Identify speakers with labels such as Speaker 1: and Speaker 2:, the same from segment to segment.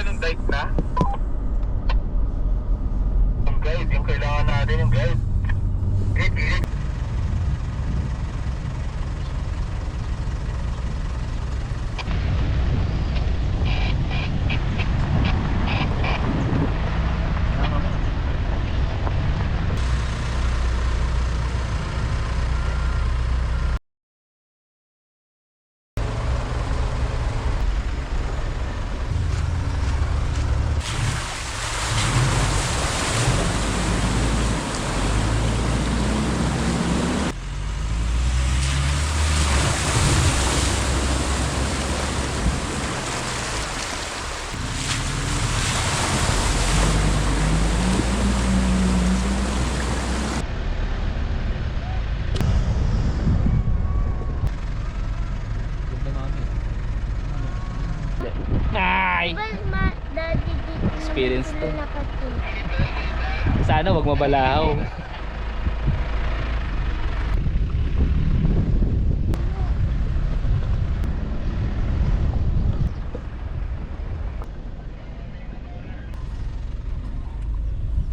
Speaker 1: ng dike na? Yung guide, yung kailangan natin yung guide. Pilit.
Speaker 2: Ay! Experience to. Sana wag mabalahaw.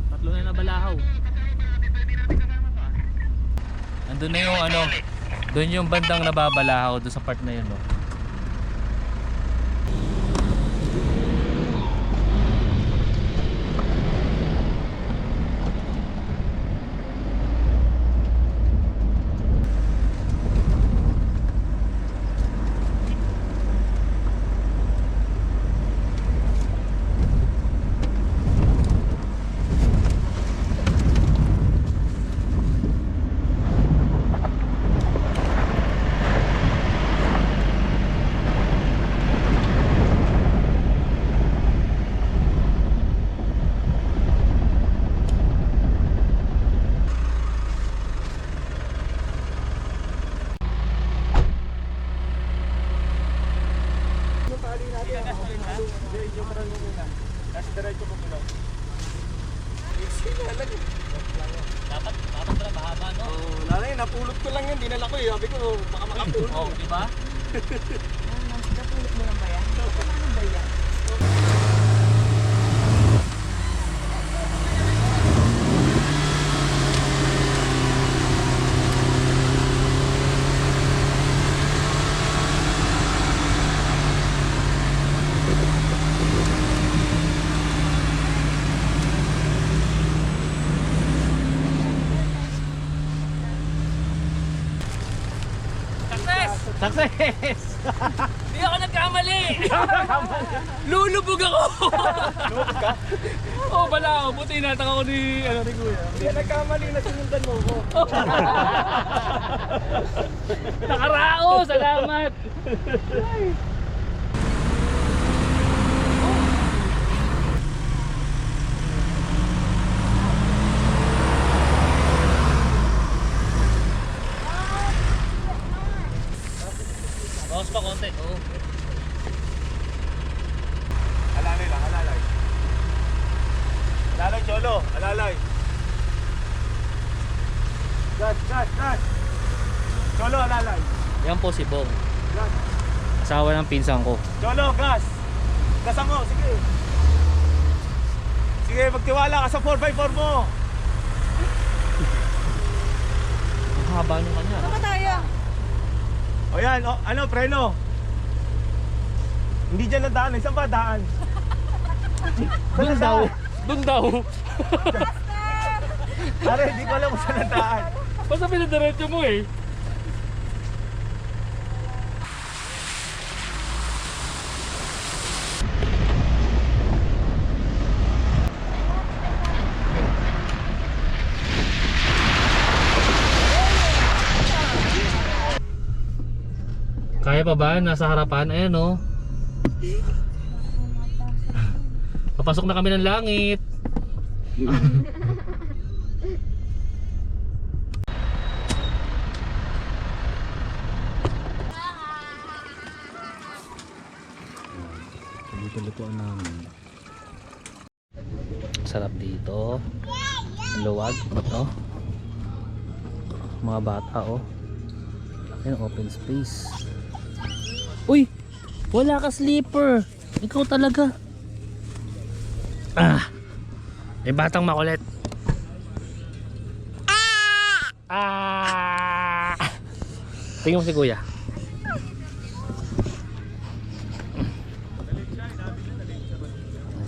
Speaker 2: Tatlo na nabalahaw. Andun na yung ano, doon yung bandang nababalahaw doon sa part na yun, no? Dapat pala mahaba, no?
Speaker 3: Oh, lalay, napulot ko lang yan, dinala ko eh. Sabi ko, baka makapulot.
Speaker 2: Oh, di ba?
Speaker 4: Napulot mo lang ba yan? Paano ba yan?
Speaker 2: Success! Hindi ako nagkamali! Lulubog ako!
Speaker 3: Lulubog ka?
Speaker 2: Oo, bala ako. Buti nataka ko ni Kuya.
Speaker 3: Hindi nagkamali na sinundan mo ko.
Speaker 2: Nakarao! Salamat! Bawas pa konti. Oo.
Speaker 3: Alalay lang, alalay. Alalay, Cholo. Alalay. Gas. Cholo, alalay.
Speaker 2: Yan po si Bong.
Speaker 3: Gas.
Speaker 2: Asawa ng pinsan ko.
Speaker 3: Cholo, gas. Gasan mo, sige. Sige, magtiwala ka sa 4x4 mo.
Speaker 2: Ang haba nyo kanya.
Speaker 4: Ano ba tayo?
Speaker 3: O yan, o, ano, preno. Hindi dyan ang daan. Saan ba daan?
Speaker 2: Doon daw. Doon daw.
Speaker 3: Pare, hindi ko alam kung saan ang daan.
Speaker 2: Basta pinadiretso mo eh. Kaya pa ba? Nasa harapan. Ayan o. Papasok na kami ng langit. Luto-lutoan namin. Sarap dito. Ang luwag. No? Mga bata oh. Ayan, open space. Uy! Wala ka sleeper! Ikaw talaga! May batang makulit. Tingnan mo si kuya.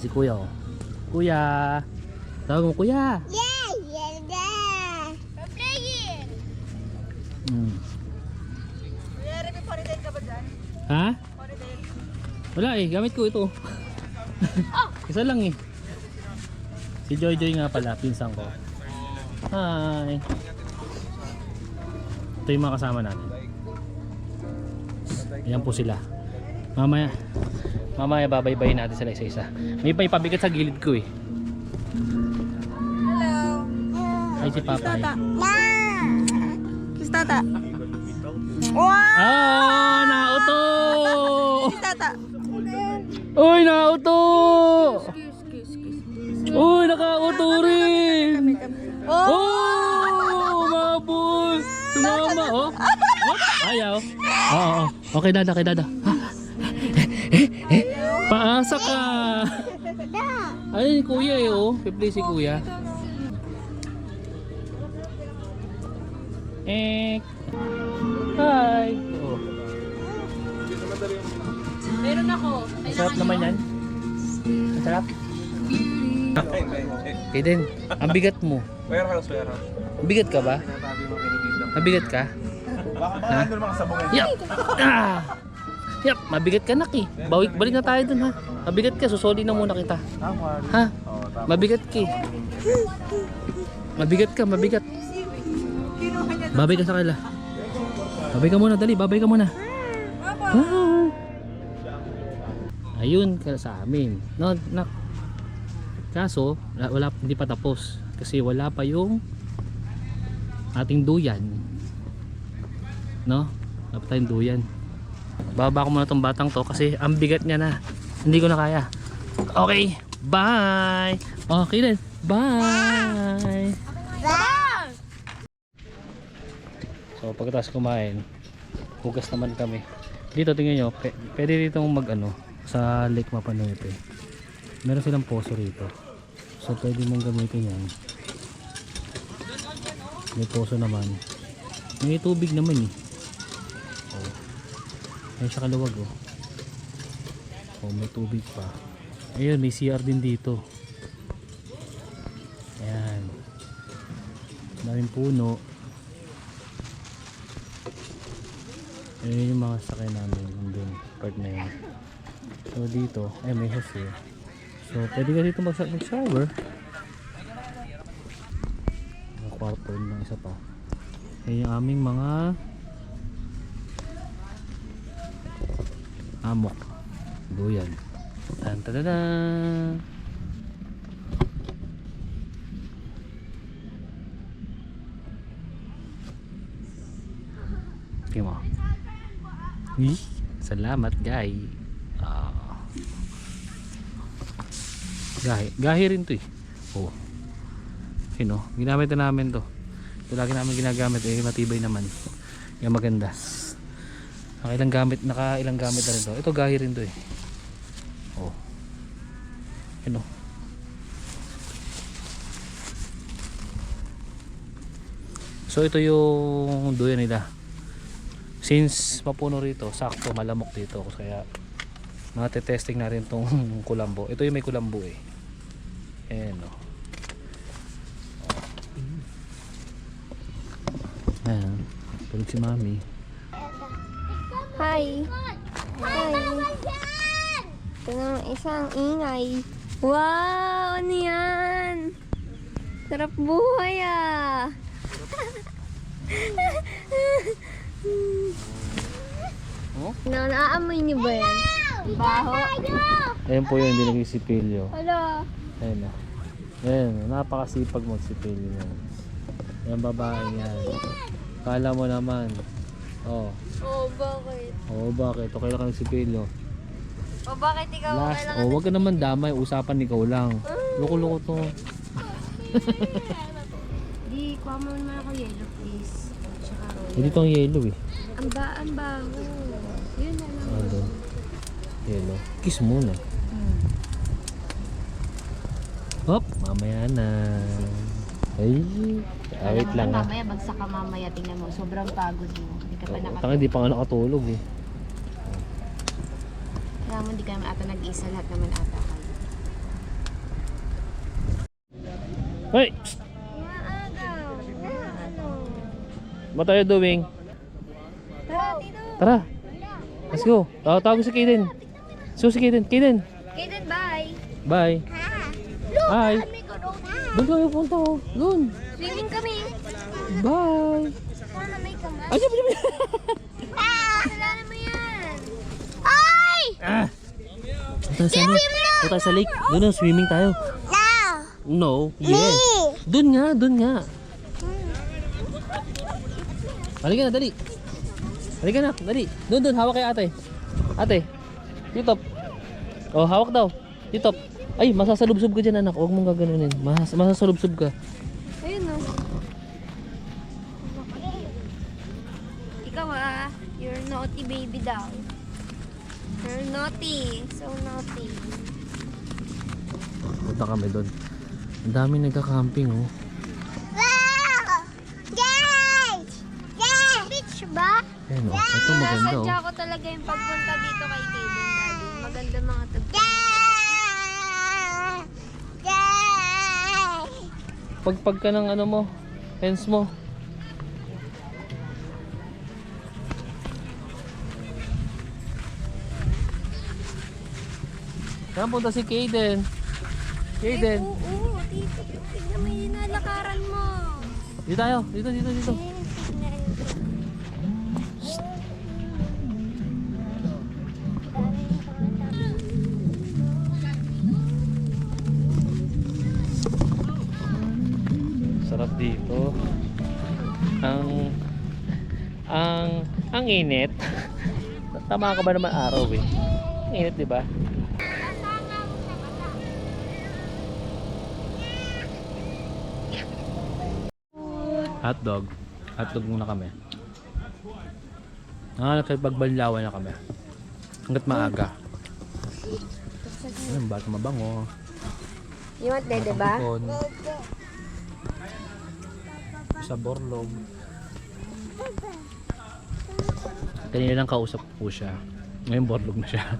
Speaker 2: Si kuya oh. Kuya. Tawag mo kuya. Ha? Wala eh, gamit ko ito. Isa lang eh. Si Joy Joy nga pala, pinsan ko. Hi. Ito yung mga kasama natin. Ayan po sila. Mamaya babaybayin natin sila isa-isa. May pabigat sa gilid ko eh.
Speaker 4: Hello.
Speaker 2: Ay si Papa.
Speaker 4: Kiss Tata. Wow!
Speaker 2: Ah, nauto!
Speaker 4: Kiss Tata.
Speaker 2: Uy, nauto! Uy, nakauto rin! Oh! Mabul! Sumama, oh! Ayaw! Oo, okay dada, kay dada. Paasa ka! Ayun, kuya eh, oh. Piplay si kuya. Hi! Oh.
Speaker 4: Meron ako.
Speaker 2: Masarap naman yan. Masarap. Okay din. Ang bigat mo.
Speaker 3: Warehouse.
Speaker 2: Ang bigat ka ba? Mabigat ka? Ha? Yup! Ah! Yup! Mabigat ka nak eh. Balik na tayo dun ha. Mabigat ka. Susoli na muna kita. Ha? Mabigat ka eh. Mabigat ka. Mabigat. Babay ka sa kanila. Babay ka muna. Dali. Babay ka muna. Ah. Ayun ka sa amin. No, nak. Kaso, hindi pa tapos kasi wala pa yung ating duyan. No? Wala pa tayong duyan. Baba ko muna tong batang to kasi ang bigat niya na. Hindi ko na kaya. Okay, bye! Okay then, bye! So pagkatapos kumain, hugas naman kami. Dito tingnan nyo, pwede dito mag sa Lake Mapanuete. Meron silang poso rito. So pwede mong gamitin yan. May poso naman. May tubig naman eh. Oh. Ayun siya kaluwag oh. Oh, may tubig pa. Ayun, may CR din dito. Ayan. Maraming puno. Ayun yung mga sakay namin. Nandun, part na yun. So dito, ay may house eh. So pwede ka dito mag-shower. Ang kwarto ng isa pa. Ayun yung aming mga amok. Duyan. Tan ta da. Tingnan mo. Salamat guys. Gahi rin to eh. Oh. Yun oh, ginamit na namin to. Ito lagi namin ginagamit eh, matibay naman. Yung maganda. Nakailang gamit na rin to. Ito gahi rin to eh. Oh. Yun oh. So ito yung duyan nila. Since mapuno rito, sakto malamok dito kaya testing na rin tong kulambo. Ito yung may kulambo eh. Ayan o. Ayan. Tulog si mami.
Speaker 5: Hi. Hi. Ito na isang ingay. Wow! Ano yan? Sarap buhay ah.
Speaker 2: Oh?
Speaker 5: Naamoy niyo ba yan? Baho.
Speaker 2: Ayan po yun, hindi nagsisipilyo.
Speaker 5: Hala.
Speaker 2: Ayan o. Ayan, napakasipag magsipilyo yan. Ayan babae yan. Kala mo naman. Oh.
Speaker 5: Oh, bakit?
Speaker 2: Oh, bakit? Okay lang ka nagsipilyo.
Speaker 5: Oh, bakit ikaw
Speaker 2: Last, oh, wag ka naman damay. Usapan ikaw lang. Loko-loko to.
Speaker 5: Di, kuha mo naman ako yellow please. Tsaka royal.
Speaker 2: Hindi to ang yellow eh.
Speaker 5: Ang bago. Yun na lang.
Speaker 2: Ano? Yellow. Kiss muna. Hop, mamaya na. Ay, wait lang ha.
Speaker 5: Mamaya, bagsak ka mamaya. Tingnan mo, sobrang pagod mo. Hindi ka pa
Speaker 2: Tanga, hindi pa nga nakatulog eh.
Speaker 5: Kaya mo, hindi ka naman ata nag-isa. Lahat naman ata kayo.
Speaker 2: Hoy! What are you doing? Tara! Let's go! Tawag si Kaden. So si Kaden. Kaden!
Speaker 5: Kaden, bye!
Speaker 2: Bye! Hi! Doon kami punta oh. Doon!
Speaker 5: Swimming kami!
Speaker 2: Bye!
Speaker 5: Sana may kamay.
Speaker 2: Ay, sabi!
Speaker 5: Kasalanan mo yan! Ay!
Speaker 2: Ah! Punta sa lake. Doon na, swimming tayo. No. Yes. Doon nga. Halika na, dali. Halika na, dali. Doon, hawak kay ate. Ate, titop. Oh, hawak daw. Titop. Ay, masasalubsob ka dyan, anak. Huwag mong gaganunin. Masasalubsob ka.
Speaker 5: Ayun o. Ikaw you're naughty baby daw. You're naughty. So naughty.
Speaker 2: Punta kami doon. Ang dami nagka-camping oh.
Speaker 5: Beach ba?
Speaker 2: Ayan oh, ito maganda oh.
Speaker 5: Sadya ko talaga yung pagpunta dito kay Kaden Daddy. Maganda mga tagpo.
Speaker 2: Pagpag ka ng ano mo, hands mo. Saan punta si Kaden? Kaden.
Speaker 5: Oo, dito. Tignan mo yung nalakaran mo.
Speaker 2: Dito tayo. Dito. Sarap dito. Ang init. Tama ka ba naman araw eh? Ang init, di ba? Hotdog muna kami. Nakapagbanlawan na kami. Hanggat maaga. Ayun, bata mabango.
Speaker 5: You want that, diba?
Speaker 2: Kapon. Sa Borlog. Kanina lang kausap po siya. Ngayon Borlog na siya.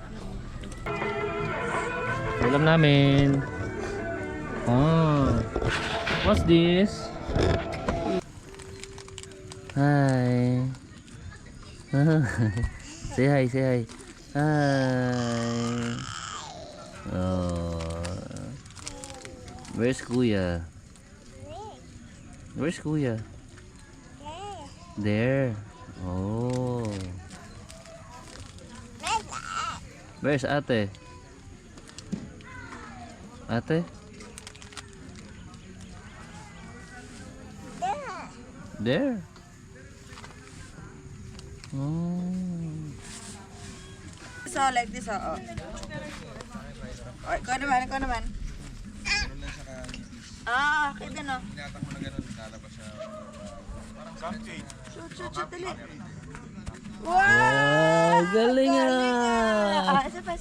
Speaker 2: Ulam namin. Oh. What's this? Hi. Say hi. Hi. Oh. Where's Kuya? There. Oh. Where's Ate? There. Oh.
Speaker 4: So, like this, oh. Ikaw naman. Okay din, oh. Shoot, dali.
Speaker 2: Wow, galing ah.
Speaker 4: Isa pa.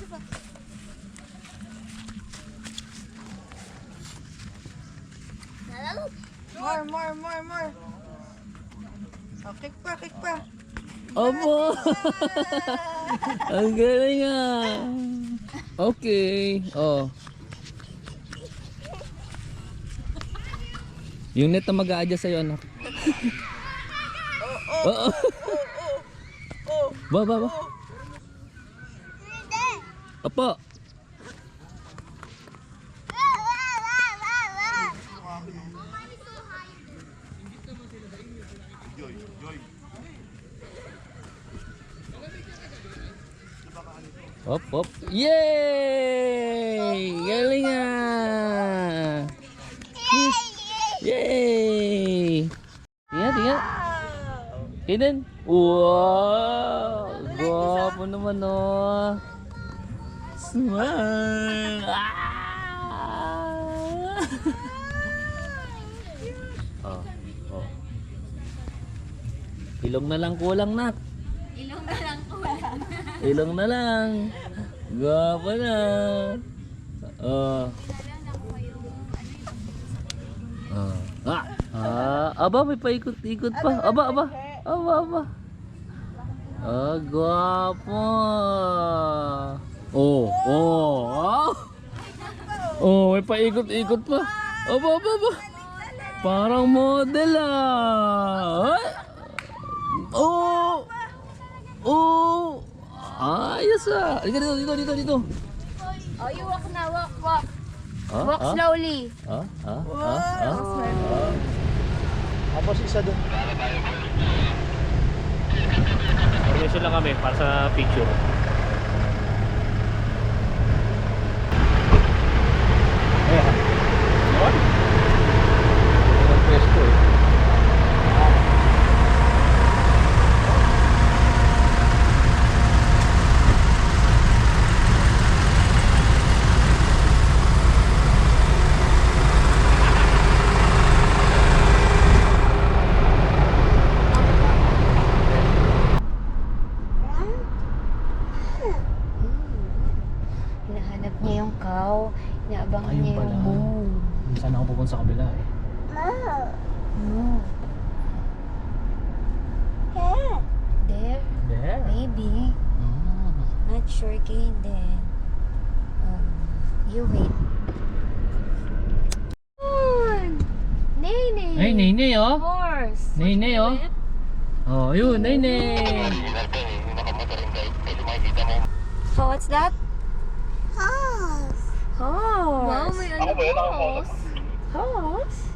Speaker 4: More. Oh, kick pa.
Speaker 2: Opo. Ang galing ah. Okay. Oh. Yung net na mag-a-adjust sa'yo, anak. Oo. Ba. Opo. Hop. Yay! Galing ah! Yay! Tingnan. Kaden. Wow! Gwapo naman oh. Smile! Oh. Ilong na lang kulang, nak. Ilong na lang. Gwapo na. Oh. Aba, may paikot-ikot pa. Aba. Gwapo. May paikot-ikot pa. Aba. Parang model Ay. Ayos Halika dito.
Speaker 5: Oh, you walk na, walk. Walk slowly.
Speaker 3: Tapos isa doon.
Speaker 2: Permission lang kami para sa picture.
Speaker 5: Hinahanap niya yung cow. Inaabangan
Speaker 2: Ayun
Speaker 5: niya yung
Speaker 2: pala.
Speaker 5: moon.
Speaker 2: Saan ako pupunta sa kabila eh.
Speaker 5: No. There?
Speaker 2: There.
Speaker 5: Maybe. Not sure kay then. You wait. Nene.
Speaker 2: Ay, Nene oh.
Speaker 5: Horse.
Speaker 2: Nene oh. Yun, Nene.
Speaker 5: So what's that? Horse. Wow, may
Speaker 1: Ako ba yun? Ako ba?
Speaker 5: Horse.